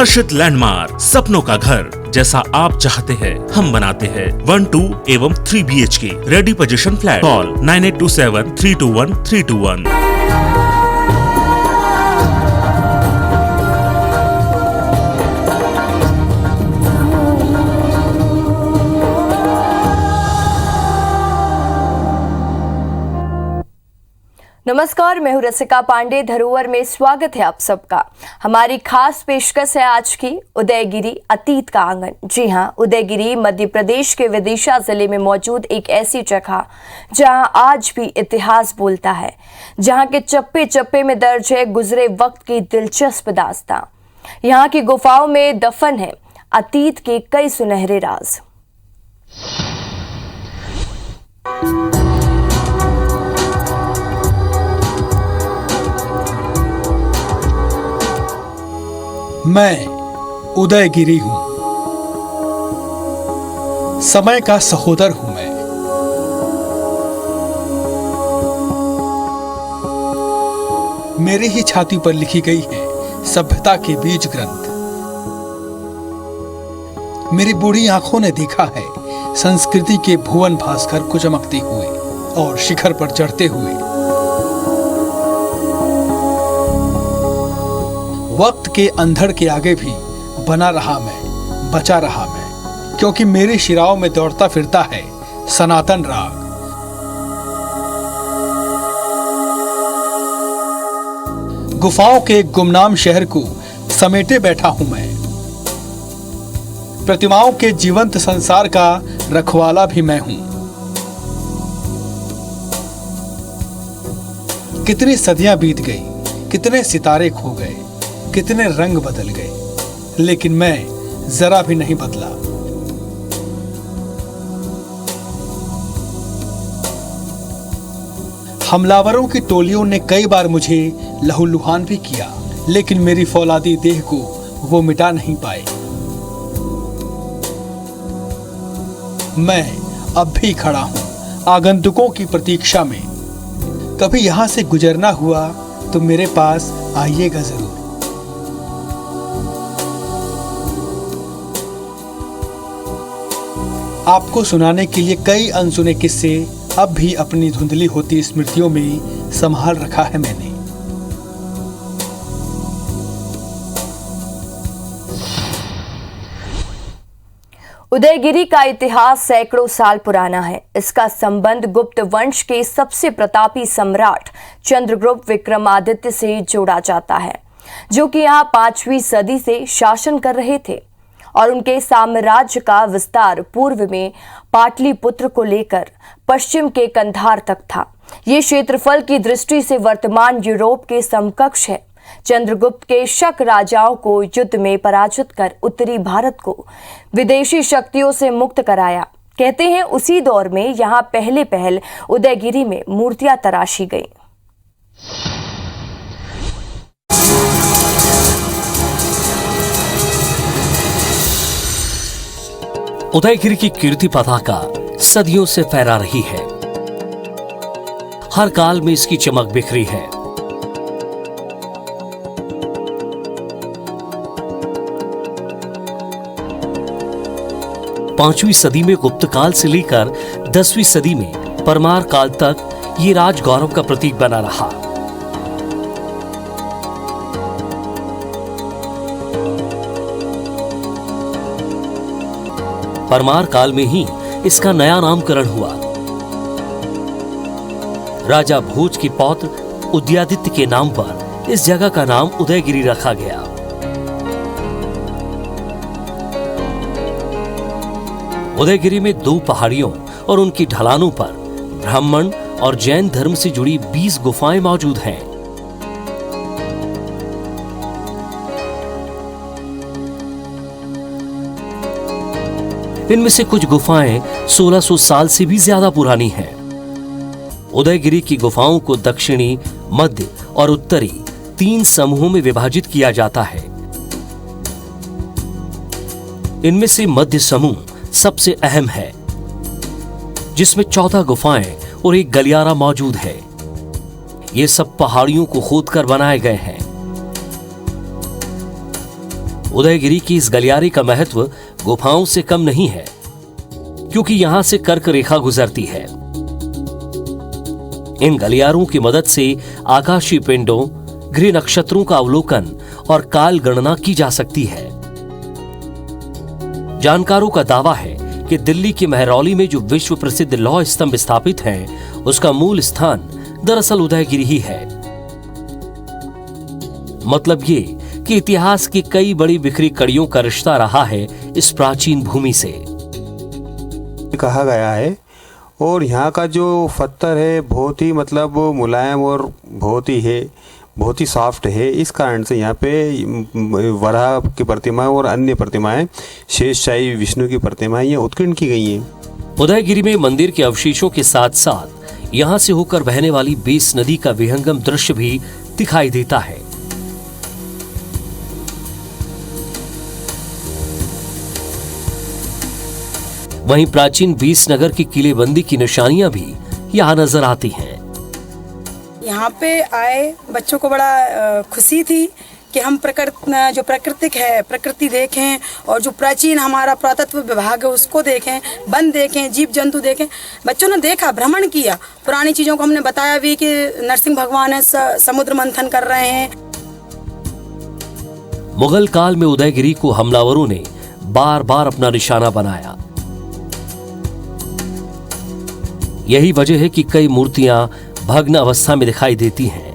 हर्षित landmark, सपनों का घर जैसा आप चाहते हैं हम बनाते हैं। 1, 2 एवं 3 BHK ready position flat. Call 9827321321। नमस्कार, मैं हूं रसिका पांडे। धरोहर में स्वागत है आप सबका। हमारी खास पेशकश है आज की उदयगिरी अतीत का आंगन। जी हां, उदयगिरी मध्य प्रदेश के विदिशा जिले में मौजूद एक ऐसी जगह जहां आज भी इतिहास बोलता है, जहां के चप्पे चप्पे में दर्ज है गुजरे वक्त की दिलचस्प दास्तां। यहां की गुफाओं में दफन है अतीत के कई सुनहरे राज। मैं उदयगिरी हूं, समय का सहोदर हूं मैं। मेरी ही छाती पर लिखी गई है सभ्यता के बीज ग्रंथ। मेरी बूढ़ी आंखों ने देखा है संस्कृति के भुवन भास्कर को चमकते हुए और शिखर पर चढ़ते हुए। वक्त के अंधड़ के आगे भी बना रहा मैं, बचा रहा मैं, क्योंकि मेरे शिराओं में दौड़ता फिरता है सनातन राग। गुफाओं के गुमनाम शहर को समेटे बैठा हूं मैं। प्रतिमाओं के जीवंत संसार का रखवाला भी मैं हूं। कितनी सदियां बीत गई, कितने सितारे खो गए, कितने रंग बदल गए, लेकिन मैं जरा भी नहीं बदला। हमलावरों की टोलियों ने कई बार मुझे लहूलुहान भी किया, लेकिन मेरी फौलादी देह को वो मिटा नहीं पाए। मैं अब भी खड़ा हूं आगंतुकों की प्रतीक्षा में। कभी यहां से गुजरना हुआ तो मेरे पास आइएगा जरूर। आपको सुनाने के लिए कई अनसुने किस्से अब भी अपनी धुंधली होती स्मृतियों में संभाल रखा है मैंने। उदयगिरी का इतिहास सैकड़ों साल पुराना है। इसका संबंध गुप्त वंश के सबसे प्रतापी सम्राट चंद्रगुप्त विक्रमादित्य से जोड़ा जाता है, जो कि यहाँ 5वीं सदी से शासन कर रहे थे और उनके साम्राज्य का विस्तार पूर्व में पाटलिपुत्र को लेकर पश्चिम के कंधार तक था। ये क्षेत्रफल की दृष्टि से वर्तमान यूरोप के समकक्ष है। चंद्रगुप्त के शक राजाओं को युद्ध में पराजित कर उत्तरी भारत को विदेशी शक्तियों से मुक्त कराया। कहते हैं उसी दौर में यहाँ पहल उदयगिरी में मूर्तियां तराशी गईं। उदयगिरी की कीर्ति पताका सदियों से फहरा रही है। हर काल में इसकी चमक बिखरी है। पांचवीं सदी में गुप्त काल से लेकर 10वीं सदी में परमार काल तक ये राज गौरव का प्रतीक बना रहा। परमार काल में ही इसका नया नामकरण हुआ। राजा भोज के पौत्र उदयादित्य के नाम पर इस जगह का नाम उदयगिरी रखा गया। उदयगिरी में 2 पहाड़ियों और उनकी ढलानों पर ब्राह्मण और जैन धर्म से जुड़ी 20 गुफाएं मौजूद हैं। इनमें से कुछ गुफाएं 1600 साल से भी ज्यादा पुरानी हैं। उदयगिरी की गुफाओं को दक्षिणी, मध्य और उत्तरी 3 समूहों में विभाजित किया जाता है। इनमें से मध्य समूह सबसे अहम है, जिसमें 14 गुफाएं और एक गलियारा मौजूद है। ये सब पहाड़ियों को खोदकर बनाए गए हैं। उदयगिरी की इस गलियारे का महत्व गुफाओं से कम नहीं है, क्योंकि यहां से कर्क रेखा गुजरती है। इन गलियारों की मदद से आकाशीय पिंडों, गृह नक्षत्रों का अवलोकन और काल गणना की जा सकती है। जानकारों का दावा है कि दिल्ली के महरौली में जो विश्व प्रसिद्ध लौह स्तंभ स्थापित हैं, उसका मूल स्थान दरअसल उदयगिरी ही है। मतलब ये कि इतिहास की कई बड़ी बिखरी कड़ियों का रिश्ता रहा है इस प्राचीन भूमि से। कहा गया है, और यहाँ का जो पत्थर है बहुत ही मतलब मुलायम और बहुत ही सॉफ्ट है। इस कारण से यहाँ पे वराह की प्रतिमाएं और अन्य प्रतिमाएं, शेषशाही विष्णु की प्रतिमाएं यहाँ उत्कीर्ण की गई हैं। उदयगिरी में मंदिर के अवशेषों के साथ साथ यहाँ से होकर बहने वाली बेस नदी का विहंगम दृश्य भी दिखाई देता है। वहीं प्राचीन बीस नगर की किलेबंदी की निशानियां भी यहाँ नजर आती हैं। यहाँ पे आए बच्चों को बड़ा खुशी थी कि हम जो प्राकृतिक है प्रकृति देखें, और जो प्राचीन हमारा पुरातत्व विभाग है उसको देखें, वन देखें, जीव जंतु देखें। बच्चों ने देखा, भ्रमण किया, पुरानी चीज़ों को हमने बताया भी कि नरसिंह भगवान है, समुद्र मंथन कर रहे हैं। मुगल काल में उदयगिरी को हमलावरों ने बार बार अपना निशाना बनाया। यही वजह है कि कई मूर्तियां भग्न अवस्था में दिखाई देती हैं।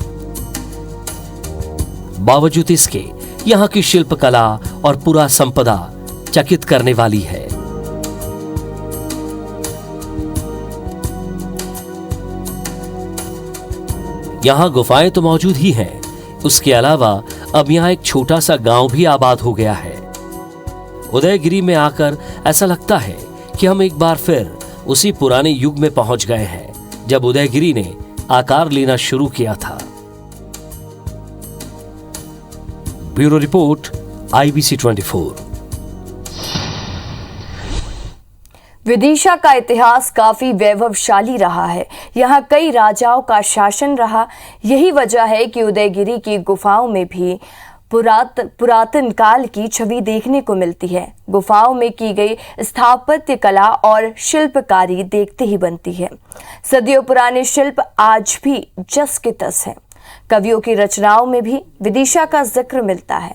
बावजूद इसके यहाँ की शिल्पकला और पुरा संपदा चकित करने वाली है। यहाँ गुफाएं तो मौजूद ही हैं, उसके अलावा अब यहाँ एक छोटा सा गांव भी आबाद हो गया है। उदयगिरी में आकर ऐसा लगता है कि हम एक बार फिर उसी पुराने युग में पहुंच गए हैं, जब उदयगिरी ने आकार लेना शुरू किया था। Bureau report, IBC 24। विदिशा का इतिहास काफी वैभवशाली रहा है। यहाँ कई राजाओं का शासन रहा। यही वजह है कि उदयगिरी की गुफाओं में भी पुरातन काल की छवि देखने को मिलती है। गुफाओं में की गई स्थापत्य कला और शिल्पकारी देखते ही बनती है। सदियों पुराने शिल्प आज भी जस के तस हैं। कवियों की रचनाओं में भी विदिशा का जिक्र मिलता है,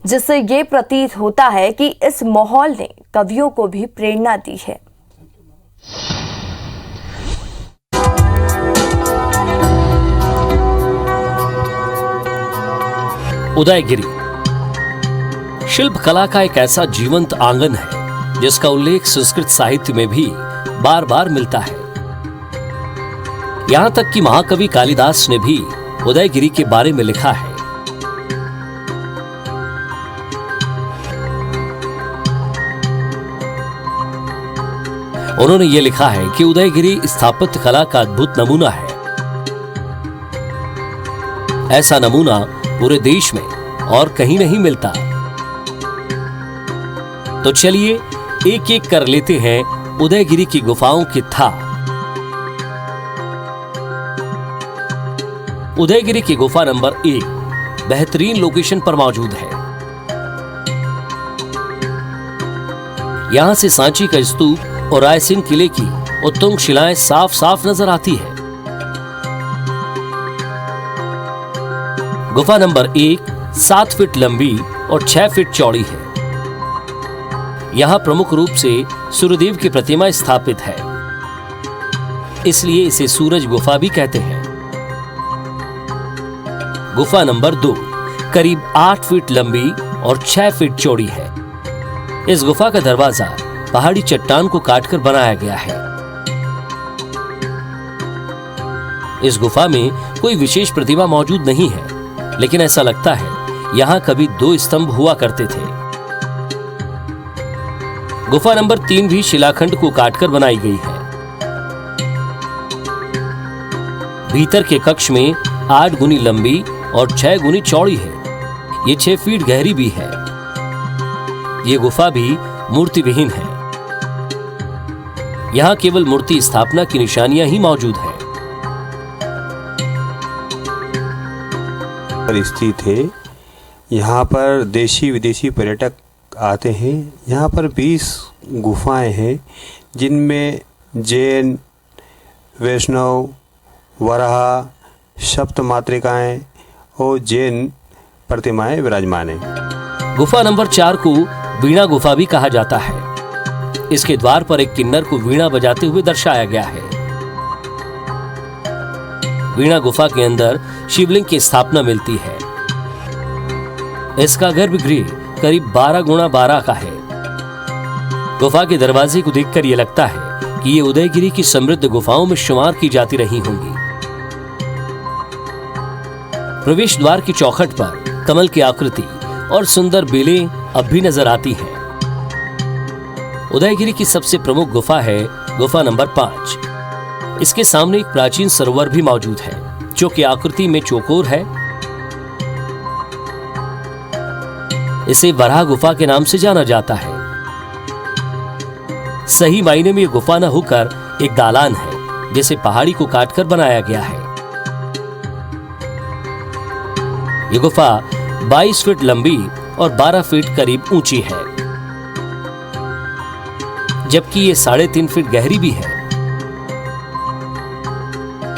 जिससे ये प्रतीत होता है कि इस माहौल ने कवियों को भी प्रेरणा दी है। उदयगिरी शिल्प कला का एक ऐसा जीवंत आंगन है जिसका उल्लेख संस्कृत साहित्य में भी बार बार मिलता है। यहां तक कि महाकवि कालिदास ने भी उदयगिरी के बारे में लिखा है। उन्होंने ये लिखा है कि उदयगिरी स्थापत्य कला का अद्भुत नमूना है। ऐसा नमूना पूरे देश में और कहीं नहीं मिलता। तो चलिए एक एक कर लेते हैं उदयगिरी की गुफाओं की था। उदयगिरी की गुफा नंबर 1 बेहतरीन लोकेशन पर मौजूद है। यहां से सांची का स्तूप और रायसेन किले की उत्तुंग शिलाएं साफ साफ नजर आती है। गुफा नंबर 1 7 फीट लंबी और 6 फीट चौड़ी है। यहां प्रमुख रूप से सूर्यदेव की प्रतिमा स्थापित है, इसलिए इसे सूरज गुफा भी कहते हैं। गुफा नंबर 2 करीब 8 फीट लंबी और 6 फीट चौड़ी है। इस गुफा का दरवाजा पहाड़ी चट्टान को काटकर बनाया गया है। इस गुफा में कोई विशेष प्रतिमा मौजूद नहीं है, लेकिन ऐसा लगता है यहां कभी 2 स्तंभ हुआ करते थे। गुफा नंबर 3 भी शिलाखंड को काटकर बनाई गई है। भीतर के कक्ष में 8 गुनी लंबी और 6 गुनी चौड़ी है। ये 6 फीट गहरी भी है। ये गुफा भी मूर्ति विहीन है। यहां केवल मूर्ति स्थापना की निशानियां ही मौजूद है। पर स्थित है। यहाँ पर देशी विदेशी पर्यटक आते हैं। यहाँ पर 20 गुफाएं हैं जिनमें जैन, वैष्णव, वराह, सप्त मातृकाएँ और जैन प्रतिमाएं विराजमान हैं। गुफा नंबर 4 को वीणा गुफा भी कहा जाता है। इसके द्वार पर एक किन्नर को वीणा बजाते हुए दर्शाया गया है। वीणा गुफा के अंदर शिवलिंग की स्थापना मिलती है। इसका गर्भगृह करीब 12x12 का है। गुफा के दरवाजे को देखकर यह लगता है कि ये उदयगिरी की समृद्ध गुफाओं में शुमार की जाती रही होंगी। प्रवेश द्वार की चौखट पर कमल की आकृति और सुंदर बेलें अब भी नजर आती हैं। उदयगिरी की सबसे प्रमुख गुफा है गुफा नंबर 5। इसके सामने एक प्राचीन सरोवर भी मौजूद है जो कि आकृति में चौकोर है। इसे वराह गुफा के नाम से जाना जाता है। सही मायने में यह गुफा न होकर एक दालान है जिसे पहाड़ी को काटकर बनाया गया है। यह गुफा 22 फीट लंबी और 12 फीट करीब ऊंची है, जबकि ये 3.5 फीट गहरी भी है।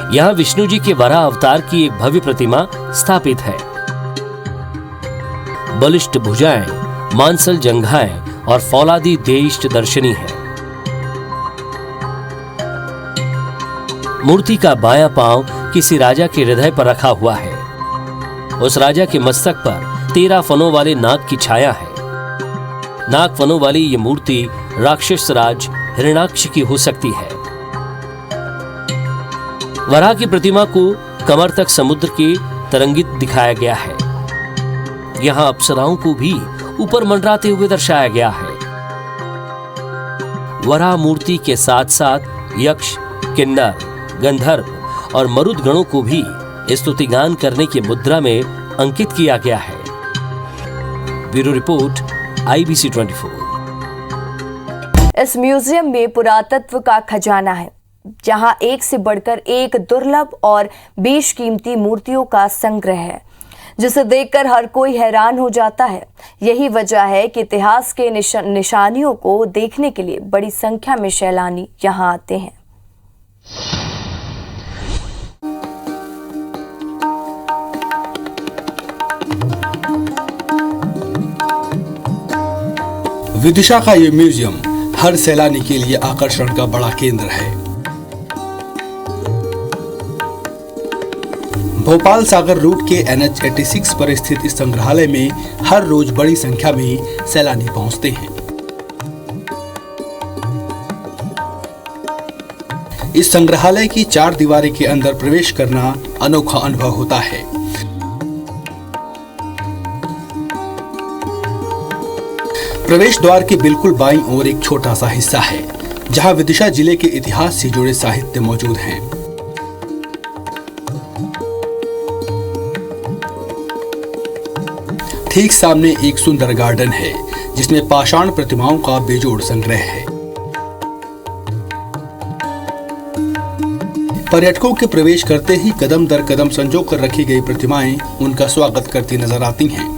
यहां विष्णु जी के वराह अवतार की एक भव्य प्रतिमा स्थापित है। बलिष्ठ भुजाएं, मांसल जंघाएं और फौलादी देष्ट दर्शनी है। मूर्ति का बायां पांव किसी राजा के हृदय पर रखा हुआ है। उस राजा के मस्तक पर 13 फनों वाले नाग की छाया है। नाग फनों वाली ये मूर्ति राक्षस राज हिरण्याक्ष की हो सकती है। वराह की प्रतिमा को कमर तक समुद्र के तरंगित दिखाया गया है। यहाँ अप्सराओं को भी ऊपर मंडराते हुए दर्शाया गया है। वराह मूर्ति के साथ साथ यक्ष, किन्नर, गंधर्व और मरुद गणों को भी स्तुतिगान करने की मुद्रा में अंकित किया गया है। Bureau report, IBC 24। इस म्यूजियम में पुरातत्व का खजाना है, जहां एक से बढ़कर एक दुर्लभ और बेशकीमती मूर्तियों का संग्रह है, जिसे देखकर हर कोई हैरान हो जाता है। यही वजह है कि इतिहास के निशानियों को देखने के लिए बड़ी संख्या में सैलानी यहां आते हैं। विदिशा का ये म्यूजियम हर सैलानी के लिए आकर्षण का बड़ा केंद्र है। भोपाल सागर रूट के NH 86 पर स्थित इस संग्रहालय में हर रोज बड़ी संख्या में सैलानी पहुंचते हैं। इस संग्रहालय की 4 दीवारें के अंदर प्रवेश करना अनोखा अनुभव होता है। प्रवेश द्वार के बिल्कुल बाईं ओर एक छोटा सा हिस्सा है, जहां विदिशा जिले के इतिहास से जुड़े साहित्य मौजूद हैं। ठीक सामने एक सुंदर गार्डन है, जिसमें पाषाण प्रतिमाओं का बेजोड़ संग्रह है। पर्यटकों के प्रवेश करते ही कदम दर कदम संजो कर रखी गई प्रतिमाएं उनका स्वागत करती नजर आती हैं।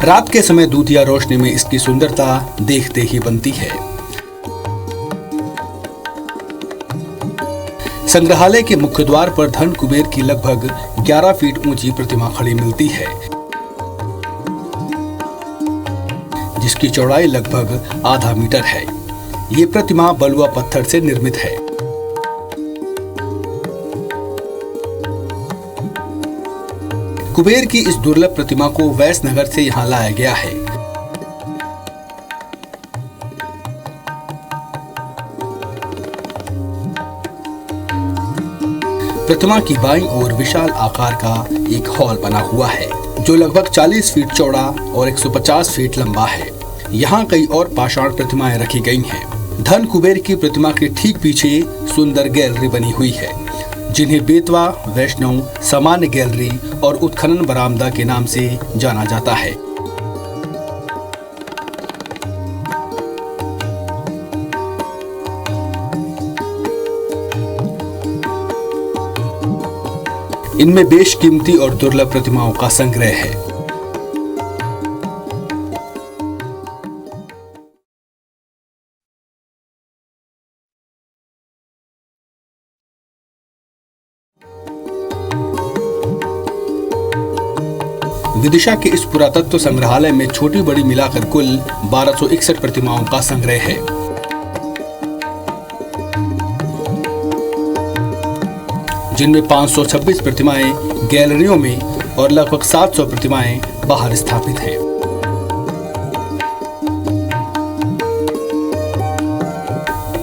रात के समय दूधिया रोशनी में इसकी सुंदरता देखते ही बनती है। संग्रहालय के मुख्य द्वार पर धन कुबेर की लगभग 11 फीट ऊंची प्रतिमा खड़ी मिलती है, जिसकी चौड़ाई लगभग आधा मीटर है। ये प्रतिमा बलुआ पत्थर से निर्मित है। कुबेर की इस दुर्लभ प्रतिमा को वैसनगर से यहाँ लाया गया है। प्रतिमा की बाईं ओर विशाल आकार का एक हॉल बना हुआ है, जो लगभग 40 फीट चौड़ा और 150 फीट लंबा है। यहाँ कई और पाषाण प्रतिमाएं रखी गई हैं। धन कुबेर की प्रतिमा के ठीक पीछे सुंदर गैलरी बनी हुई है, जिन्हें बेतवा, वैष्णव, सामान्य गैलरी और उत्खनन बरामदा के नाम से जाना जाता है। इनमें बेशकीमती और दुर्लभ प्रतिमाओं का संग्रह है। विदिशा के इस पुरातत्व संग्रहालय में छोटी बड़ी मिलाकर कुल 1261 प्रतिमाओं का संग्रह है। जिनमें 526 प्रतिमाएं गैलरियों में और लगभग 700 प्रतिमाएं बाहर स्थापित हैं।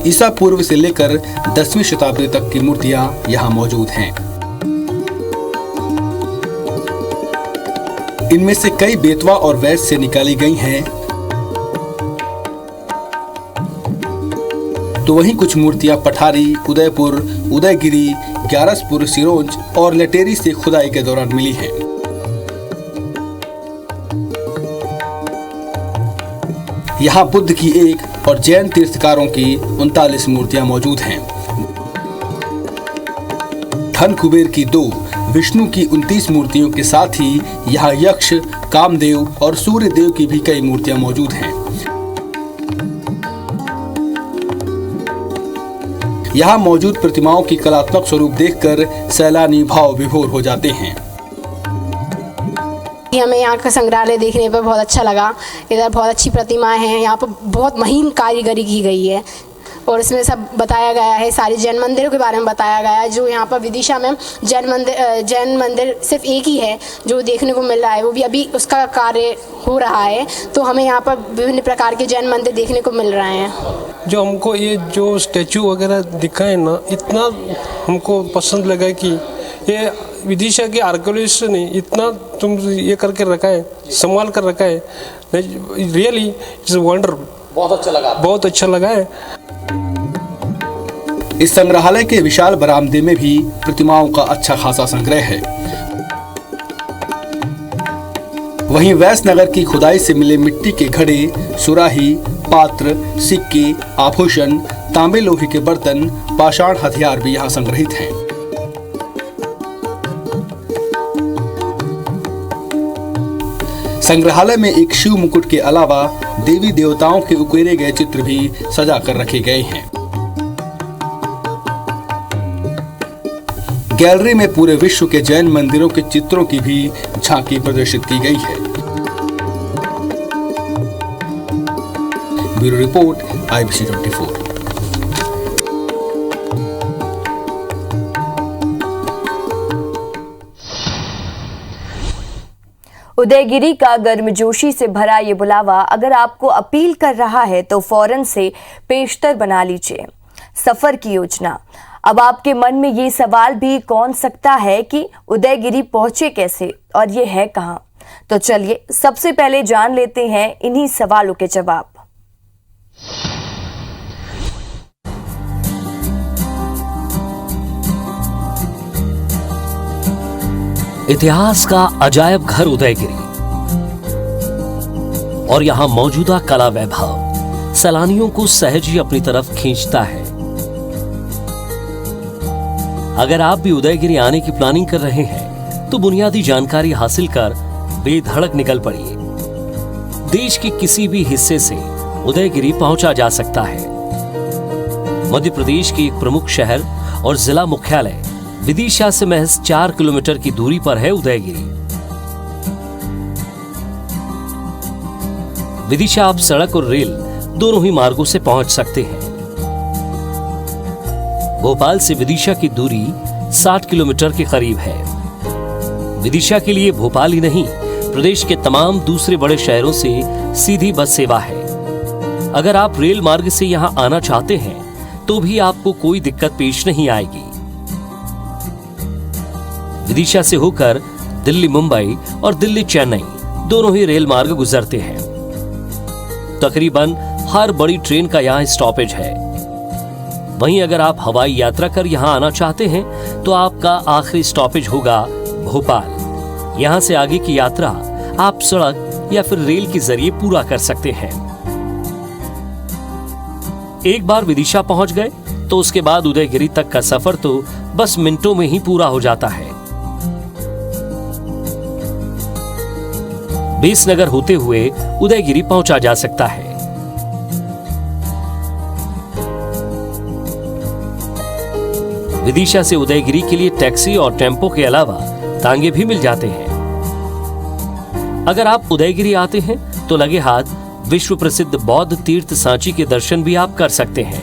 ईसा पूर्व से लेकर 10वीं शताब्दी तक की मूर्तियां यहां मौजूद हैं। इनमें से कई बेतवा और वैस से निकाली गई हैं, तो वहीं कुछ मूर्तियां पठारी, उदयपुर, उदयगिरी, ग्यारसपुर, सिरोंज और लटेरी से खुदाई के दौरान मिली हैं। यहाँ बुद्ध की एक और जैन तीर्थकारों की 39 मूर्तियां मौजूद हैं। धन कुबेर की 2, विष्णु की 29 मूर्तियों के साथ ही यहाँ यक्ष, कामदेव और सूर्य देव की भी कई मूर्तियां मौजूद हैं। यहाँ मौजूद प्रतिमाओं की कलात्मक स्वरूप देखकर सैलानी भाव विभोर हो जाते हैं। हमें यहाँ का संग्रहालय देखने पर बहुत अच्छा लगा। इधर बहुत अच्छी प्रतिमाएं हैं, यहाँ पर बहुत महीन कारीगरी की गई है और इसमें सब बताया गया है। सारे जैन मंदिरों के बारे में बताया गया है। जो यहाँ पर विदिशा में जैन मंदिर सिर्फ एक ही है जो देखने को मिल रहा है, वो भी अभी उसका कार्य हो रहा है। तो हमें यहाँ पर विभिन्न प्रकार के जैन मंदिर देखने को मिल रहे हैं। जो हमको ये जो स्टैचू वगैरह दिखा है ना, इतना हमको पसंद लगा कि ये विदिशा के आर्कियोलॉजिस्ट ने इतना तुम ये करके रखा है, संभाल कर रखा है। Really it's wonder. बहुत अच्छा लगा है। इस संग्रहालय के विशाल बरामदे में भी प्रतिमाओं का अच्छा खासा संग्रह है। वहीं वैसनगर की खुदाई से मिले मिट्टी के घड़े, सुराही, पात्र, सिक्के, आभूषण, तांबे लोहे के बर्तन, पाषाण हथियार भी यहाँ संग्रहित हैं। संग्रहालय में एक शिव मुकुट के अलावा देवी देवताओं के उकेरे गए चित्र भी सजा कर रखे गए हैं। गैलरी में पूरे विश्व के जैन मंदिरों के चित्रों की भी झांकी प्रदर्शित की गई है। Bureau report, IBC 24। उदयगिरी का गर्मजोशी से भरा ये बुलावा अगर आपको अपील कर रहा है तो फौरन से पेशतर बना लीजिए सफर की योजना। अब आपके मन में ये सवाल भी कौन सकता है कि उदयगिरी पहुंचे कैसे और ये है कहां? तो चलिए सबसे पहले जान लेते हैं इन्हीं सवालों के जवाब। इतिहास का अजायब घर उदयगिरी और यहां मौजूदा कला वैभव सैलानियों को सहज ही अपनी तरफ खींचता है। अगर आप भी उदयगिरी आने की प्लानिंग कर रहे हैं तो बुनियादी जानकारी हासिल कर बेधड़क निकल पड़िए। देश के किसी भी हिस्से से उदयगिरी पहुंचा जा सकता है। मध्य प्रदेश के एक प्रमुख शहर और जिला मुख्यालय विदिशा से महज 4 किलोमीटर की दूरी पर है उदयगिरी। विदिशा आप सड़क और रेल दोनों ही मार्गों से पहुंच सकते हैं। भोपाल से विदिशा की दूरी 60 किलोमीटर के करीब है। विदिशा के लिए भोपाल ही नहीं, प्रदेश के तमाम दूसरे बड़े शहरों से सीधी बस सेवा है। अगर आप रेल मार्ग से यहां आना चाहते हैं तो भी आपको कोई दिक्कत पेश नहीं आएगी। विदिशा से होकर दिल्ली मुंबई और दिल्ली चेन्नई दोनों ही रेल मार्ग गुजरते हैं। तकरीबन हर बड़ी ट्रेन का यहाँ स्टॉपेज है। वहीं अगर आप हवाई यात्रा कर यहाँ आना चाहते हैं तो आपका आखिरी स्टॉपेज होगा भोपाल। यहाँ से आगे की यात्रा आप सड़क या फिर रेल के जरिए पूरा कर सकते हैं। एक बार विदिशा पहुंच गए तो उसके बाद उदयगिरी तक का सफर तो बस मिनटों में ही पूरा हो जाता है। बेसनगर होते हुए उदयगिरी पहुंचा जा सकता है। विदिशा से उदयगिरी के लिए टैक्सी और टेम्पो के अलावा तांगे भी मिल जाते हैं। अगर आप उदयगिरी आते हैं तो लगे हाथ विश्व प्रसिद्ध बौद्ध तीर्थ सांची के दर्शन भी आप कर सकते हैं,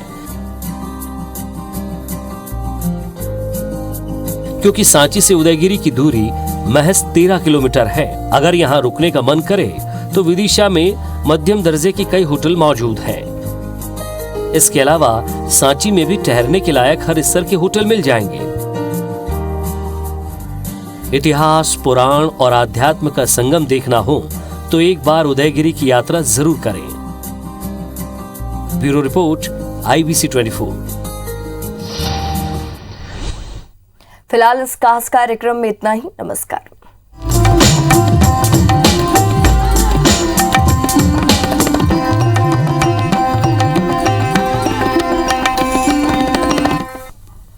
क्योंकि सांची से उदयगिरी की दूरी महज 13 किलोमीटर है। अगर यहाँ रुकने का मन करे तो विदिशा में मध्यम दर्जे के कई होटल मौजूद हैं। इसके अलावा सांची में भी ठहरने के लायक हर स्तर के होटल मिल जाएंगे। इतिहास, पुराण और आध्यात्म का संगम देखना हो तो एक बार उदयगिरी की यात्रा जरूर करें। Bureau report, IBC 24। फिलहाल इस खास कार्यक्रम में इतना ही। नमस्कार।